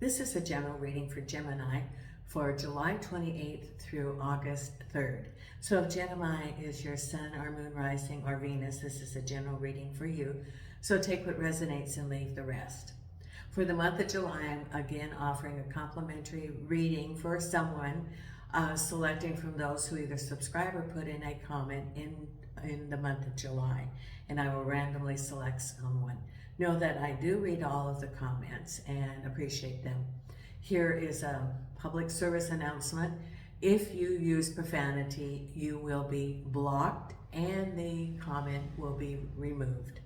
This is a general reading for Gemini for July 28th through August 3rd. So if Gemini is your sun or moon rising or Venus, this is a general reading for you. So take what resonates and leave the rest. For the month of July, I'm again offering a complimentary reading for someone, selecting from those who either subscribe or put in a comment in the month of July, and I will randomly select someone. Know that I do read all of the comments and appreciate them. Here is a public service announcement. If you use profanity, you will be blocked and the comment will be removed.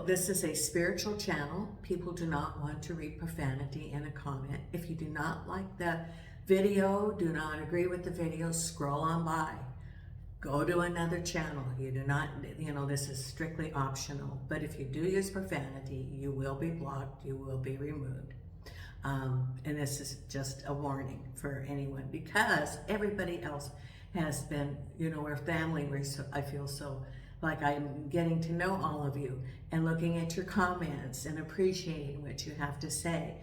This is a spiritual channel. People do not want to read profanity in a comment. If you do not like the video, do not agree with the video, scroll on by. Go to another channel. You do not, this is strictly optional. But if you do use profanity, you will be blocked, you will be removed. And this is just a warning for anyone, because everybody else has been, we're family. I feel so like I'm getting to know all of you and looking at your comments and appreciating what you have to say.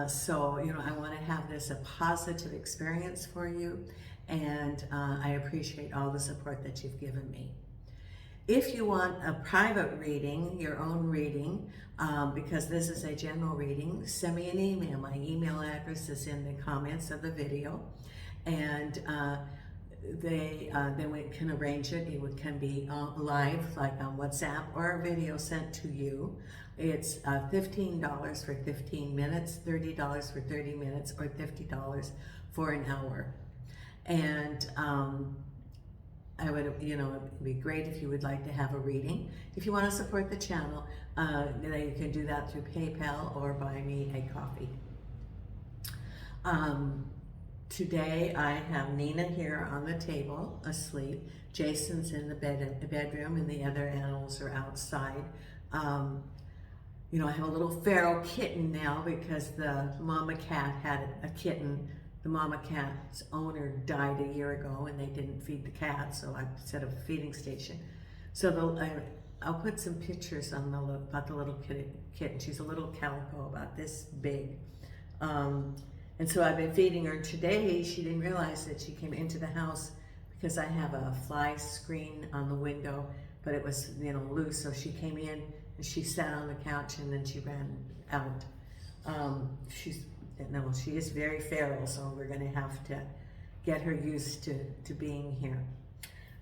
So I want to have this a positive experience for you, and I appreciate all the support that you've given me. If you want a private reading, your own reading, because this is a general reading, send me an email. My email address is in the comments of the video, and then we can arrange it. It can be live, like on WhatsApp, or a video sent to you. It's $15 for 15 minutes, $30 for 30 minutes, or $50 for an hour. And I would, it'd be great if you would like to have a reading. If you want to support the channel, then you can do that through PayPal or buy me a coffee. Today I have Nina here on the table, asleep. Jason's in the bedroom, and the other animals are outside. I have a little feral kitten now because the mama cat had a kitten. The mama cat's owner died a year ago, and they didn't feed the cat, so I set up a feeding station. So I'll put some pictures on about the little kitten. She's a little calico about this big. And so I've been feeding her. Today, she didn't realize that she came into the house because I have a fly screen on the window, but it was, loose. So she came in and she sat on the couch, and then she ran out. She is very feral, so we're going to have to get her used to being here.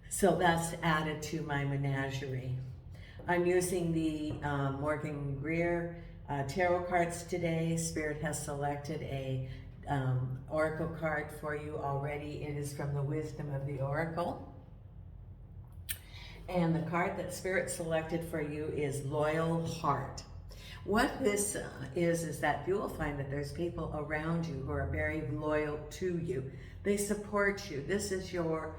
So that's added to my menagerie. I'm using the Morgan Greer tarot cards today. Spirit has selected a oracle card for you already. It is from the Wisdom of the Oracle. And the card that Spirit selected for you is Loyal Heart. What this is that you will find that there's people around you who are very loyal to you. They support you. This is your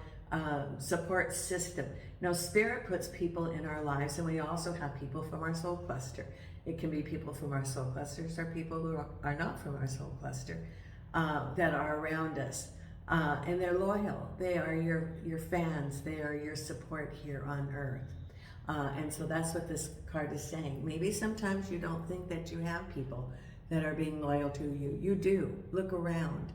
support system. Now, Spirit puts people in our lives, and we also have people from our soul cluster. It can be people from our soul clusters or people who are not from our soul cluster that are around us. And they're loyal. They are your fans. They are your support here on Earth. And so that's what this card is saying. Maybe sometimes you don't think that you have people that are being loyal to you. You do. Look around,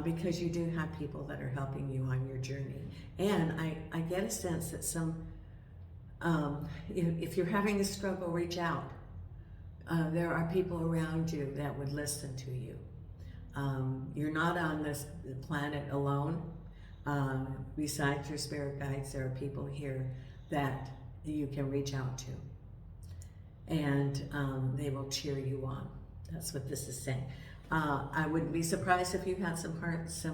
because you do have people that are helping you on your journey. And I get a sense that if you're having a struggle, reach out. There are people around you that would listen to you. You're not on this planet alone. Besides your spirit guides, there are people here that you can reach out to, and they will cheer you on. That's what this is saying. I wouldn't be surprised if you had some hearts,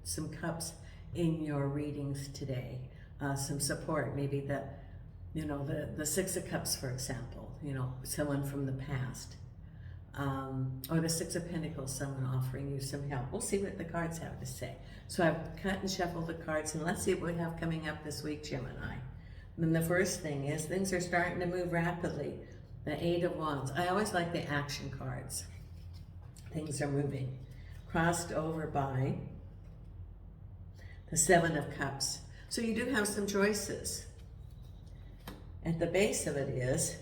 some cups in your readings today. Some support, maybe the Six of Cups, for example. Someone from the past, or the Six of Pentacles, someone offering you some help. We'll see what the cards have to say. So I've cut and shuffled the cards, and let's see what we have coming up this week, Gemini. And the first thing is things are starting to move rapidly. The Eight of Wands. I always like the action cards. Things are moving. Crossed over by the Seven of Cups. So you do have some choices. At the base of it is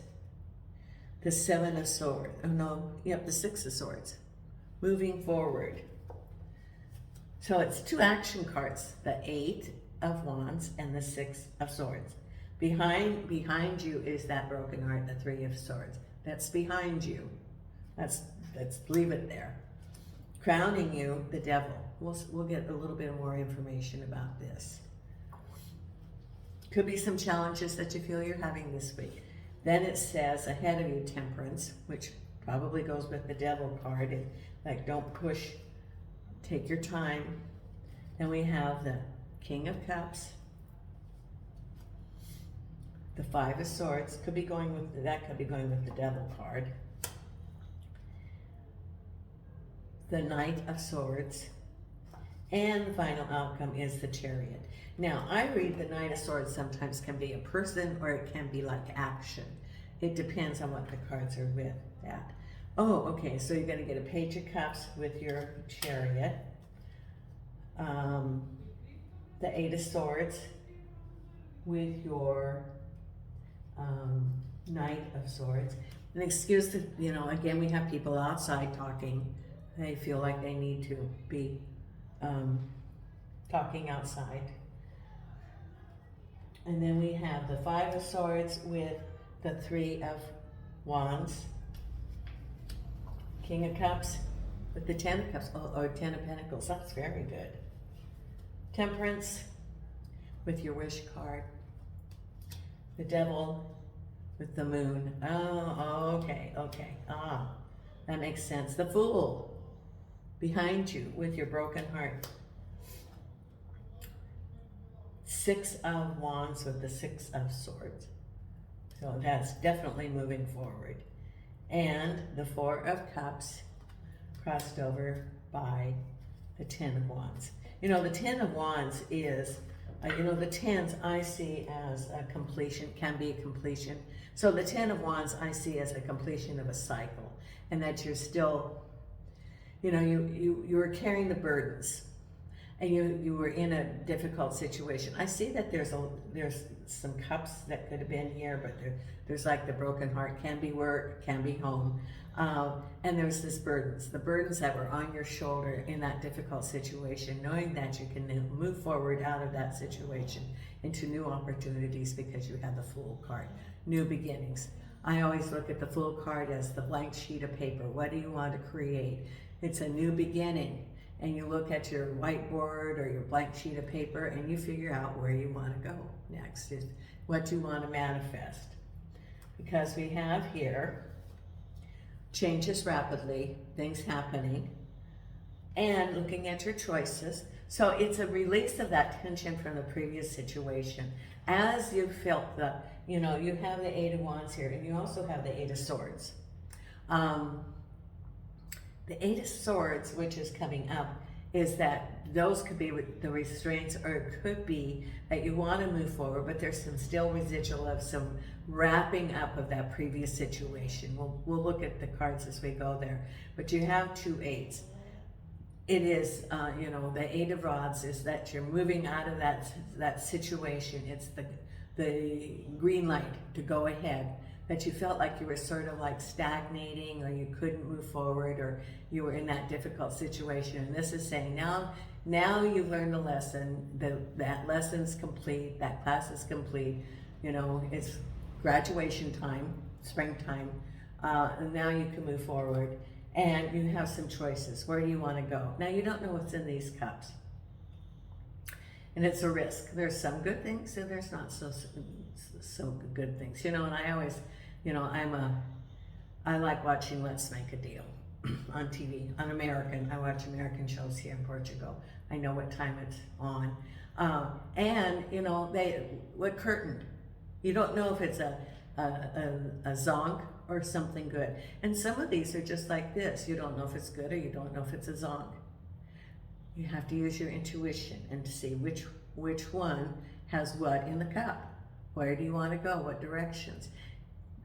the Seven of Swords. Oh no, yep, the Six of Swords. Moving forward. So it's two action cards, the Eight of Wands and the Six of Swords. Behind you is that broken heart, the Three of Swords. That's behind you. Let's leave it there. Crowning you, the Devil. We'll get a little bit more information about this. Could be some challenges that you feel you're having this week. Then it says ahead of you, Temperance, which probably goes with the Devil card. Like, don't push, take your time. Then we have the King of Cups, the Five of Swords. Could be going with the Devil card. The Knight of Swords. And the final outcome is the Chariot. Now, I read the Knight of Swords sometimes can be a person or it can be like action. It depends on what the cards are with that. Oh, okay, so you're going to get a Page of Cups with your Chariot. The Eight of Swords with your Knight of Swords. And excuse the, again, we have people outside talking. They feel like they need to be talking outside. And then we have the Five of Swords with the Three of Wands. King of Cups with the Ten of Cups, or Ten of Pentacles. That's very good. Temperance with your Wish card. The Devil with the Moon. Oh, okay. That makes sense. The Fool behind you with your broken heart. Six of Wands with the Six of Swords. So that's definitely moving forward. And the Four of Cups crossed over by the Ten of Wands. The Ten of Wands is, the tens I see as a completion, can be a completion. So the Ten of Wands I see as a completion of a cycle, and that you're still, you were carrying the burdens, and you were in a difficult situation. I see that there's some cups that could have been here, but there's like the broken heart, can be work, can be home, and there's this the burdens that were on your shoulder in that difficult situation, knowing that you can move forward out of that situation into new opportunities because you have the Fool card, new beginnings. I always look at the Fool card as the blank sheet of paper. What do you want to create? It's a new beginning. And you look at your whiteboard or your blank sheet of paper and you figure out where you want to go next, is what you want to manifest. Because we have here changes rapidly, things happening, and looking at your choices. So it's a release of that tension from the previous situation. As you felt you have the Eight of Wands here, and you also have the Eight of Swords. The Eight of Swords, which is coming up, is that those could be the restraints, or it could be that you want to move forward, but there's some still residual of some wrapping up of that previous situation. We'll look at the cards as we go there. But you have two eights. It is, the Eight of Rods is that you're moving out of that situation. It's the green light to go ahead. That you felt like you were sort of like stagnating, or you couldn't move forward, or you were in that difficult situation. And this is saying now you've learned a lesson, that lesson's complete, that class is complete, it's graduation time, springtime, and now you can move forward, and you have some choices. Where do you want to go? Now, you don't know what's in these cups, and it's a risk. There's some good things, and there's not so good things, and I always, I like watching Let's Make a Deal on TV, I watch American shows here in Portugal. I know what time it's on. And, what curtain? You don't know if it's a zonk or something good. And some of these are just like this. You don't know if it's good, or you don't know if it's a zonk. You have to use your intuition and to see which one has what in the cup. Where do you want to go? What directions?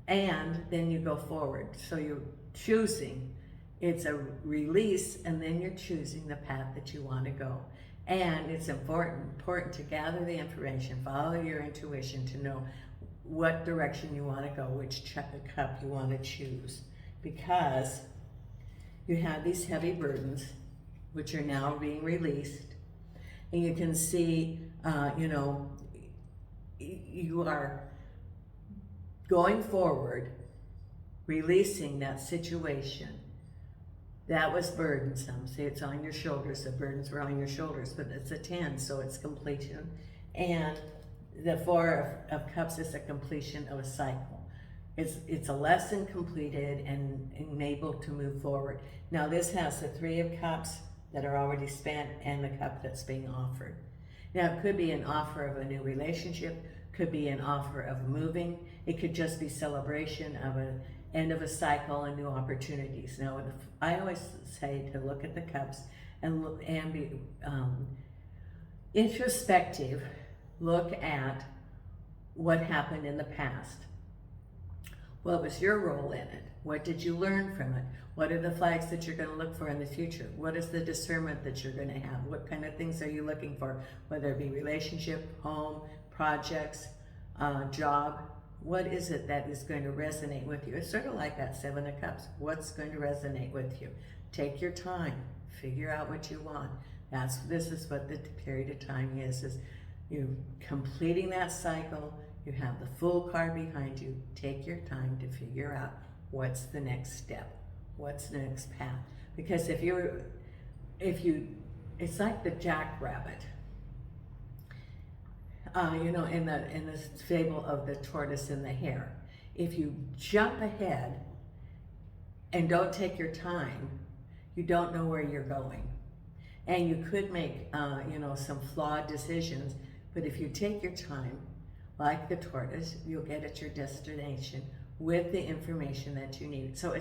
And then you go forward. So you're choosing. It's a release, and then you're choosing the path that you want to go. And it's important to gather the information, follow your intuition to know what direction you want to go, which cup you want to choose, because you have these heavy burdens, which are now being released, and you can see, you know, you are going forward, releasing that situation that was burdensome. See, it's on your shoulders. The burdens were on your shoulders, but it's a 10, so it's completion. And the 4 of Cups is a completion of a cycle. It's a lesson completed and able to move forward. Now this has the 3 of Cups that are already spent and the cup that's being offered. Now it could be an offer of a new relationship, could be an offer of moving. It could just be celebration of an end of a cycle and new opportunities. Now I always say to look at the cups and look and be introspective. Look at what happened in the past. What was your role in it? What did you learn from it? What are the flags that you're going to look for in the future? What is the discernment that you're going to have? What kind of things are you looking for? Whether it be relationship, home, projects, job. What is it that is going to resonate with you? It's sort of like that 7 of Cups. What's going to resonate with you? Take your time. Figure out what you want. This is what the period of time is you completing that cycle. You have the Fool card behind you. Take your time to figure out what's the next step. What's the next path? Because if you, it's like the jackrabbit. You know, in the fable of the tortoise and the hare. If you jump ahead and don't take your time, you don't know where you're going. And you could make, you know, some flawed decisions, but if you take your time, like the tortoise, you'll get at your destination with the information that you need. So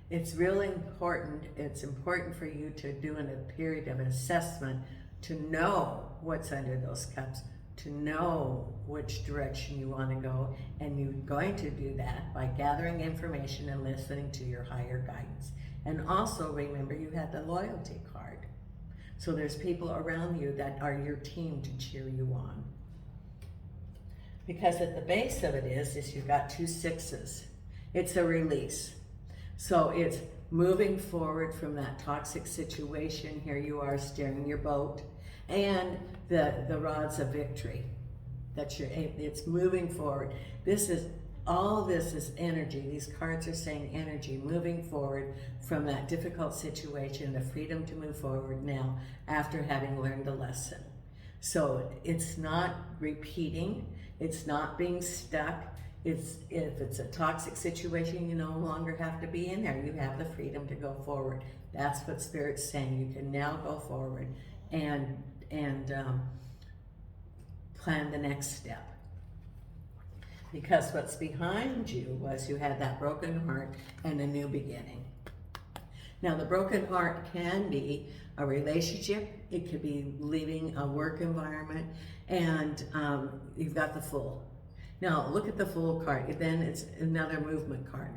it's really important. It's important for you to do in a period of assessment to know what's under those cups, to know which direction you want to go, and you're going to do that by gathering information and listening to your higher guidance. And also remember, you had the loyalty card. So there's people around you that are your team to cheer you on. Because at the base of it is you've got 2 6s. It's a release. So it's moving forward from that toxic situation. Here you are steering your boat. And the rods of victory. It's moving forward. All this is energy. These cards are saying energy, moving forward from that difficult situation, the freedom to move forward now after having learned the lesson. So it's not repeating. It's not being stuck. If it's a toxic situation, you no longer have to be in there. You have the freedom to go forward. That's what Spirit's saying. You can now go forward and plan the next step. Because what's behind you was you had that broken heart and a new beginning. Now the broken heart can be a relationship. It could be leaving a work environment, and you've got the Fool. Now look at the Fool card. Then it's another movement card.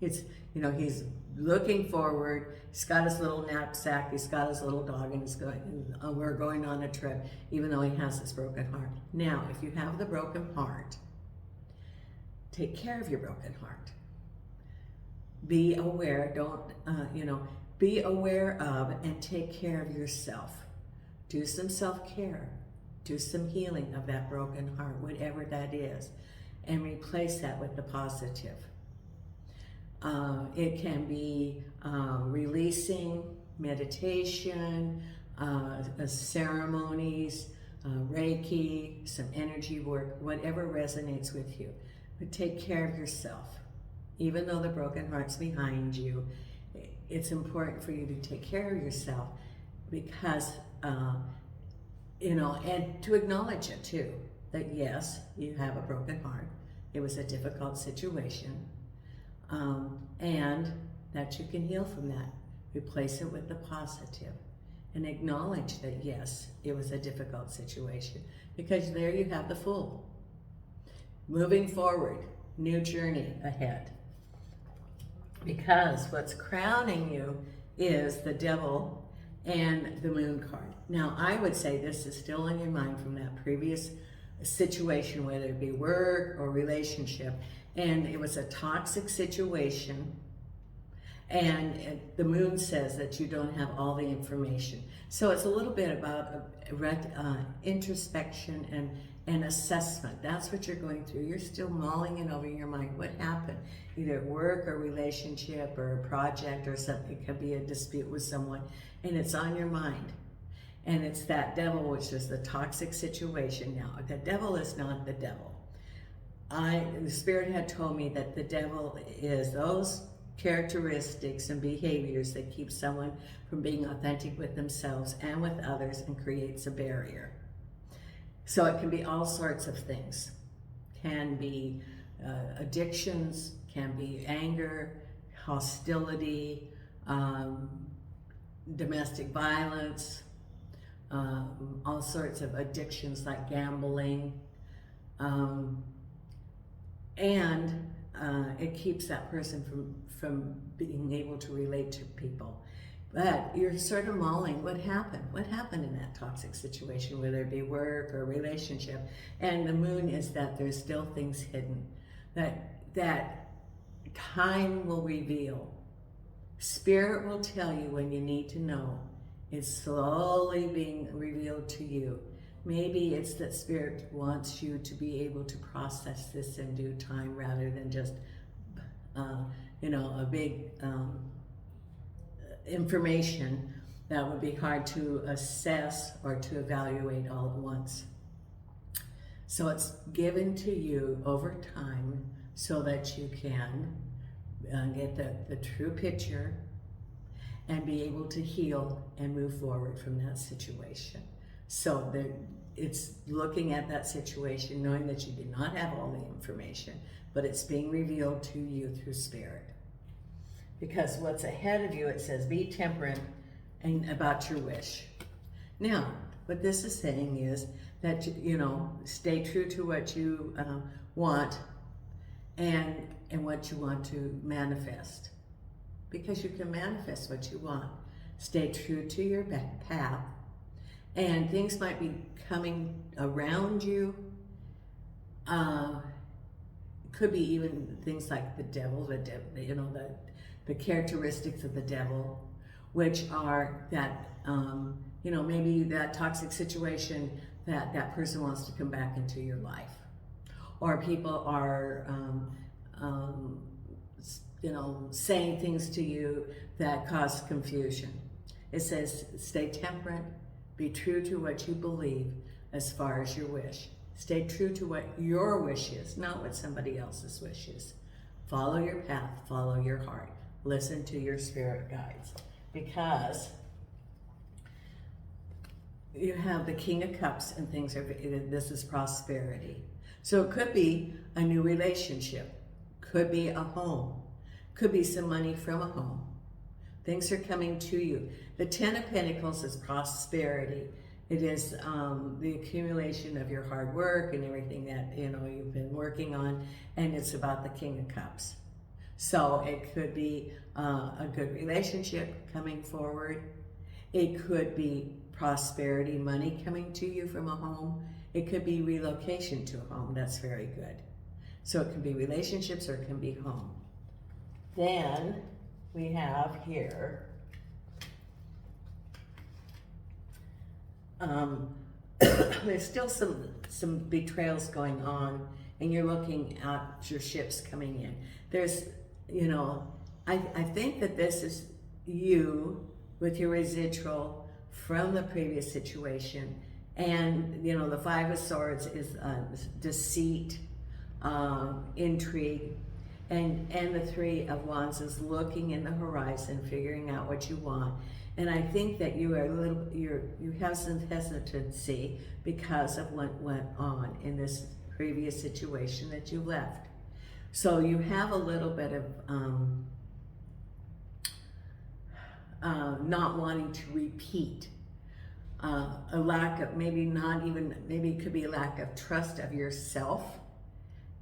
It's, you know, he's looking forward. He's got his little knapsack. He's got his little dog, and he's going. We're going on a trip, even though he has this broken heart. Now, if you have the broken heart, take care of your broken heart. Be aware. Don't, be aware of and take care of yourself. Do some self-care. Do some healing of that broken heart, whatever that is, and replace that with the positive. It can be releasing, meditation, ceremonies, Reiki, some energy work, whatever resonates with you. But take care of yourself. Even though the broken heart's behind you, it's important for you to take care of yourself because, and to acknowledge it too, that yes, you have a broken heart. It was a difficult situation. And that you can heal from that. Replace it with the positive and acknowledge that yes, it was a difficult situation, because there you have the Fool. Moving forward, new journey ahead. Because what's crowning you is the Devil and the Moon card. Now, I would say this is still in your mind from that previous situation, whether it be work or relationship, and it was a toxic situation, and the moon says that you don't have all the information. So it's a little bit about introspection and assessment. That's what you're going through. You're still mulling it over in your mind. What happened? Either at work or relationship or a project or something. It could be a dispute with someone, and it's on your mind. And it's that devil, which is the toxic situation. Now, the devil is not the devil. The Spirit had told me that the devil is those characteristics and behaviors that keep someone from being authentic with themselves and with others and creates a barrier. So it can be all sorts of things. Can be addictions, can be anger, hostility, domestic violence, all sorts of addictions like gambling, and it keeps that person from being able to relate to people. But you're sort of mulling, what happened? What happened in that toxic situation, whether it be work or relationship? And the moon is that there's still things hidden that time will reveal. Spirit will tell you when you need to know. It's slowly being revealed to you. Maybe it's that Spirit wants you to be able to process this in due time rather than just, a big information that would be hard to assess or to evaluate all at once. So it's given to you over time so that you can get the true picture and be able to heal and move forward from that situation. So it's looking at that situation, knowing that you do not have all the information, but it's being revealed to you through Spirit. Because what's ahead of you, it says, be temperate and about your wish. Now, what this is saying is that, stay true to what you want and what you want to manifest. Because you can manifest what you want. Stay true to your path. And things might be coming around you. Could be even things like the devil, the characteristics of the devil, which are that, maybe that toxic situation that person wants to come back into your life. Or people are, saying things to you that cause confusion. It says, stay temperate, be true to what you believe as far as your wish. Stay true to what your wish is, not what somebody else's wish is. Follow your path, follow your heart. Listen to your spirit guides. Because you have the King of Cups and this is prosperity. So it could be a new relationship, could be a home, could be some money from a home. Things are coming to you. The Ten of Pentacles is prosperity. It is the accumulation of your hard work and everything that you've been working on, and it's about the King of Cups. So it could be a good relationship coming forward. It could be prosperity, money coming to you from a home. It could be relocation to a home. That's very good. So it can be relationships or it can be home. Then we have here there's still some betrayals going on, and you're looking at your ships coming in. There's, I think that this is you with your residual from the previous situation, and the Five of Swords is deceit, intrigue, and the Three of Wands is looking in the horizon, figuring out what you want. And I think that you are you have some hesitancy because of what went on in this previous situation that you left. So you have a little bit of not wanting to repeat, a lack of maybe it could be a lack of trust of yourself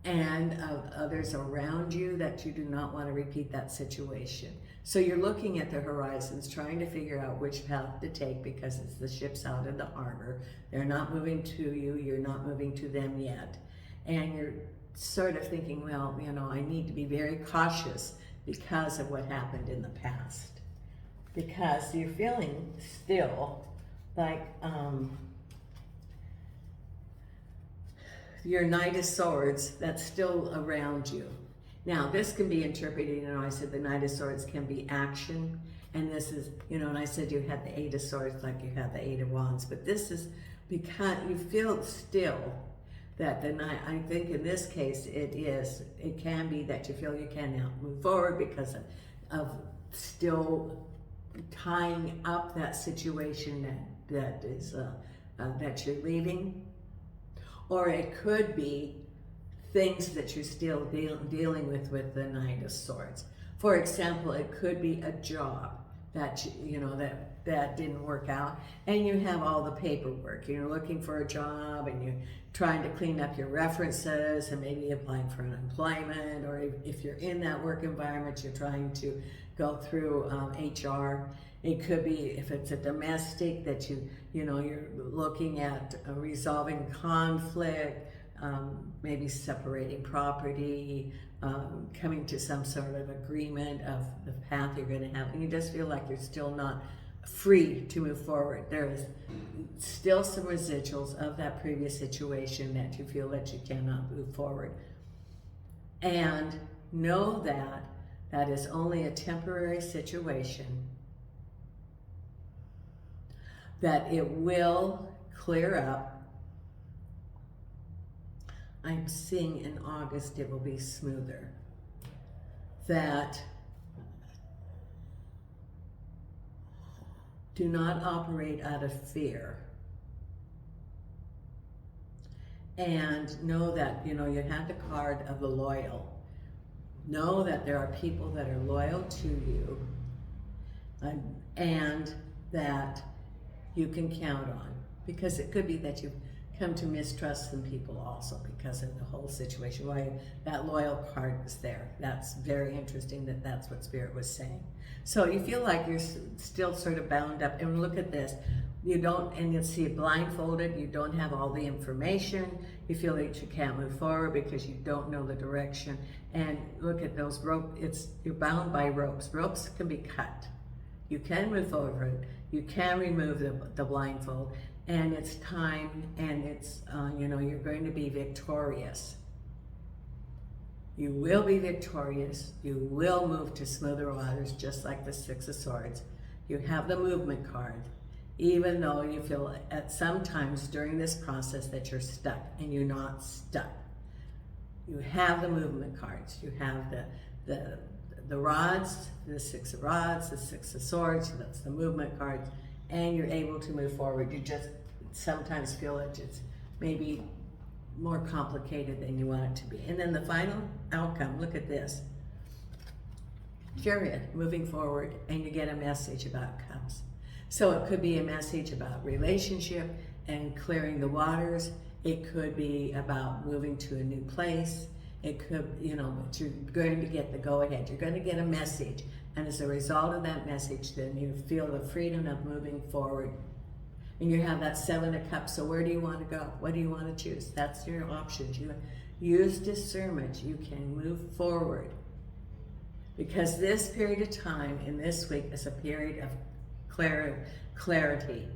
and of others around you that you do not want to repeat that situation. So you're looking at the horizons, trying to figure out which path to take because it's the ship's out in the harbor. They're not moving to you, you're not moving to them yet. And you're sort of thinking, well, you know, I need to be very cautious because of what happened in the past. Because you're feeling still like your Knight of Swords that's still around you. Now, this can be interpreted, you know, I said the Knight of Swords can be action, and this is, you know, and I said you had the Eight of Swords like you have the Eight of Wands, but this is because you feel still that the Knight, I think in this case, it can be that you feel you cannot move forward because of still tying up that situation that you're leaving. Or it could be things that you're still dealing with the Knight of Swords. For example, it could be a job that that didn't work out, and you have all the paperwork. You're looking for a job, and you're trying to clean up your references, and maybe applying for unemployment, or if you're in that work environment, you're trying to go through HR. It could be, if it's a domestic, that you're looking at resolving conflict, maybe separating property, coming to some sort of agreement of the path you're going to have, and you just feel like you're still not free to move forward. There is still some residuals of that previous situation that you feel that you cannot move forward. And know that that is only a temporary situation, that it will clear up. I'm seeing in August it will be smoother. That do not operate out of fear. And know that, you have the card of the loyal. Know that there are people that are loyal to you, and that you can count on. Because it could be that you've come to mistrust some people also because of the whole situation. Why that loyal card was there. That's very interesting that that's what Spirit was saying. So you feel like you're still sort of bound up. And look at this. You don't, and you'll see it blindfolded. You don't have all the information. You feel that you can't move forward because you don't know the direction. And look at those ropes. You're bound by ropes. Ropes can be cut. You can move forward. You can remove the blindfold. And it's time, and it's, you're going to be victorious. You will be victorious. You will move to smoother waters, just like the Six of Swords. You have the movement card, even though you feel at sometimes during this process that you're stuck, and you're not stuck. You have the movement cards. You have the rods, the Six of Rods, the Six of Swords, so that's the movement cards, and you're able to move forward. You just sometimes feel that it's maybe more complicated than you want it to be. And then the final outcome, look at this. Chariot, moving forward, and you get a message about Cups. So it could be a message about relationship and clearing the waters. It could be about moving to a new place. It could, but you're going to get the go-ahead. You're going to get a message. And as a result of that message, then you feel the freedom of moving forward. And you have that Seven of Cups. So where do you want to go? What do you want to choose? That's your options. You use discernment. You can move forward. Because this period of time in this week is a period of clarity.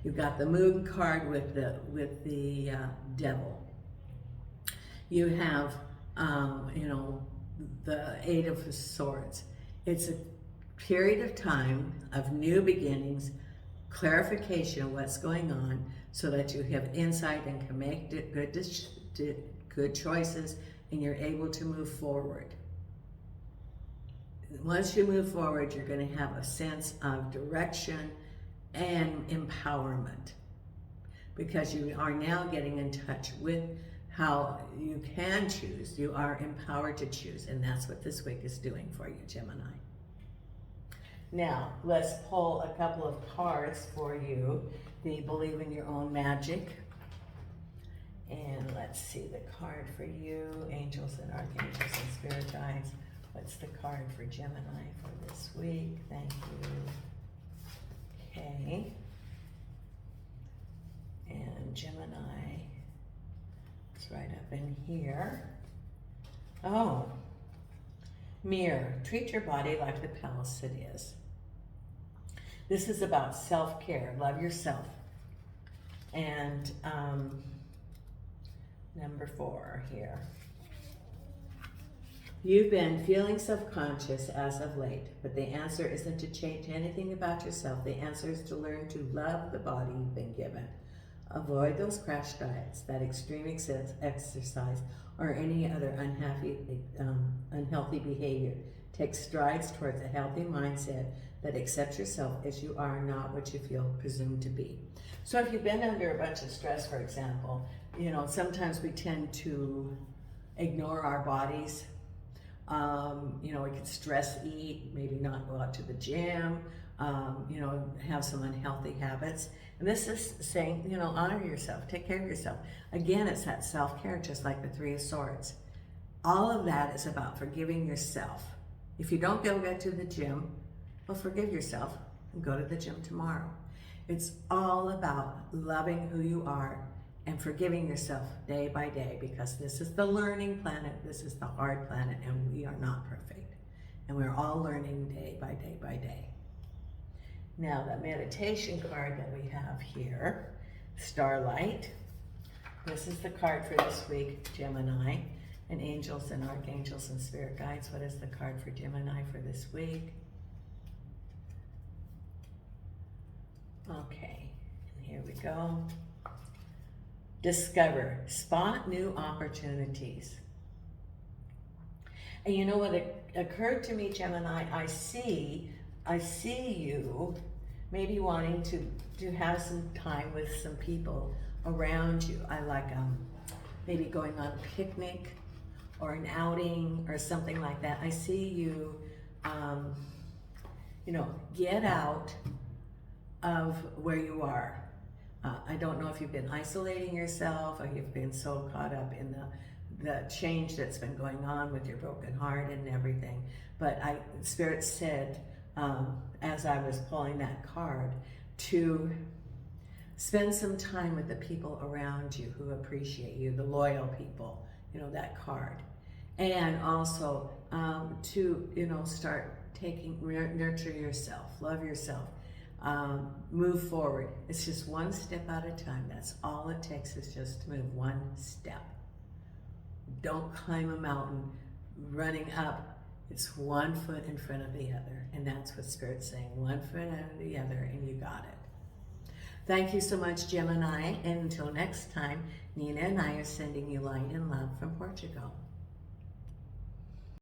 You've got the Moon card with the Devil. You have, the Eight of Swords. It's a period of time of new beginnings, clarification of what's going on, so that you have insight and can make good choices, and you're able to move forward. Once you move forward, you're going to have a sense of direction and empowerment, because you are now getting in touch with how you can choose. You are empowered to choose, and that's what this week is doing for you, Gemini. Now, let's pull a couple of cards for you. The Believe in Your Own Magic. And let's see the card for you, angels and archangels and spirit guides. What's the card for Gemini for this week? Thank you. Okay. And Gemini is right up in here. Oh, mirror. Treat your body like the palace it is. This is about self-care. Love yourself. And number 4 here. You've been feeling self-conscious as of late, but the answer isn't to change anything about yourself. The answer is to learn to love the body you've been given. Avoid those crash diets, that extreme exercise, or any other unhealthy behavior. Take strides towards a healthy mindset that accepts yourself as you are, not what you feel presumed to be. So if you've been under a bunch of stress, for example, you know, sometimes we tend to ignore our bodies. You know, we can stress eat, maybe not go out to the gym, you know, have some unhealthy habits. And this is saying, you know, honor yourself, take care of yourself. Again, it's that self-care, just like the 3 of Swords. All of that is about forgiving yourself. If you don't go to the gym, well, forgive yourself and go to the gym tomorrow. It's all about loving who you are and forgiving yourself day by day, because this is the learning planet, this is the hard planet, and we are not perfect. And we're all learning day by day by day. Now, the meditation card that we have here, Starlight. This is the card for this week, Gemini, and angels and archangels and spirit guides. What is the card for Gemini for this week? Okay, and here we go. Discover, spot new opportunities. And you know what occurred to me, Gemini? I see you maybe wanting to have some time with some people around you. I like maybe going on a picnic or an outing or something like that. I see you, you know, get out of where you are. I don't know if you've been isolating yourself or you've been so caught up in the change that's been going on with your broken heart and everything. But Spirit said, as I was pulling that card, to spend some time with the people around you who appreciate you, the loyal people, you know, that card. And also to, you know, start nurture yourself, love yourself. Move forward. It's just one step at a time. That's all it takes, is just to move one step. Don't climb a mountain running up. It's one foot in front of the other. And that's what Spirit's saying. One foot out of the other, and you got it. Thank you so much, Gemini. And until next time, Nina and I are sending you light and love from Portugal.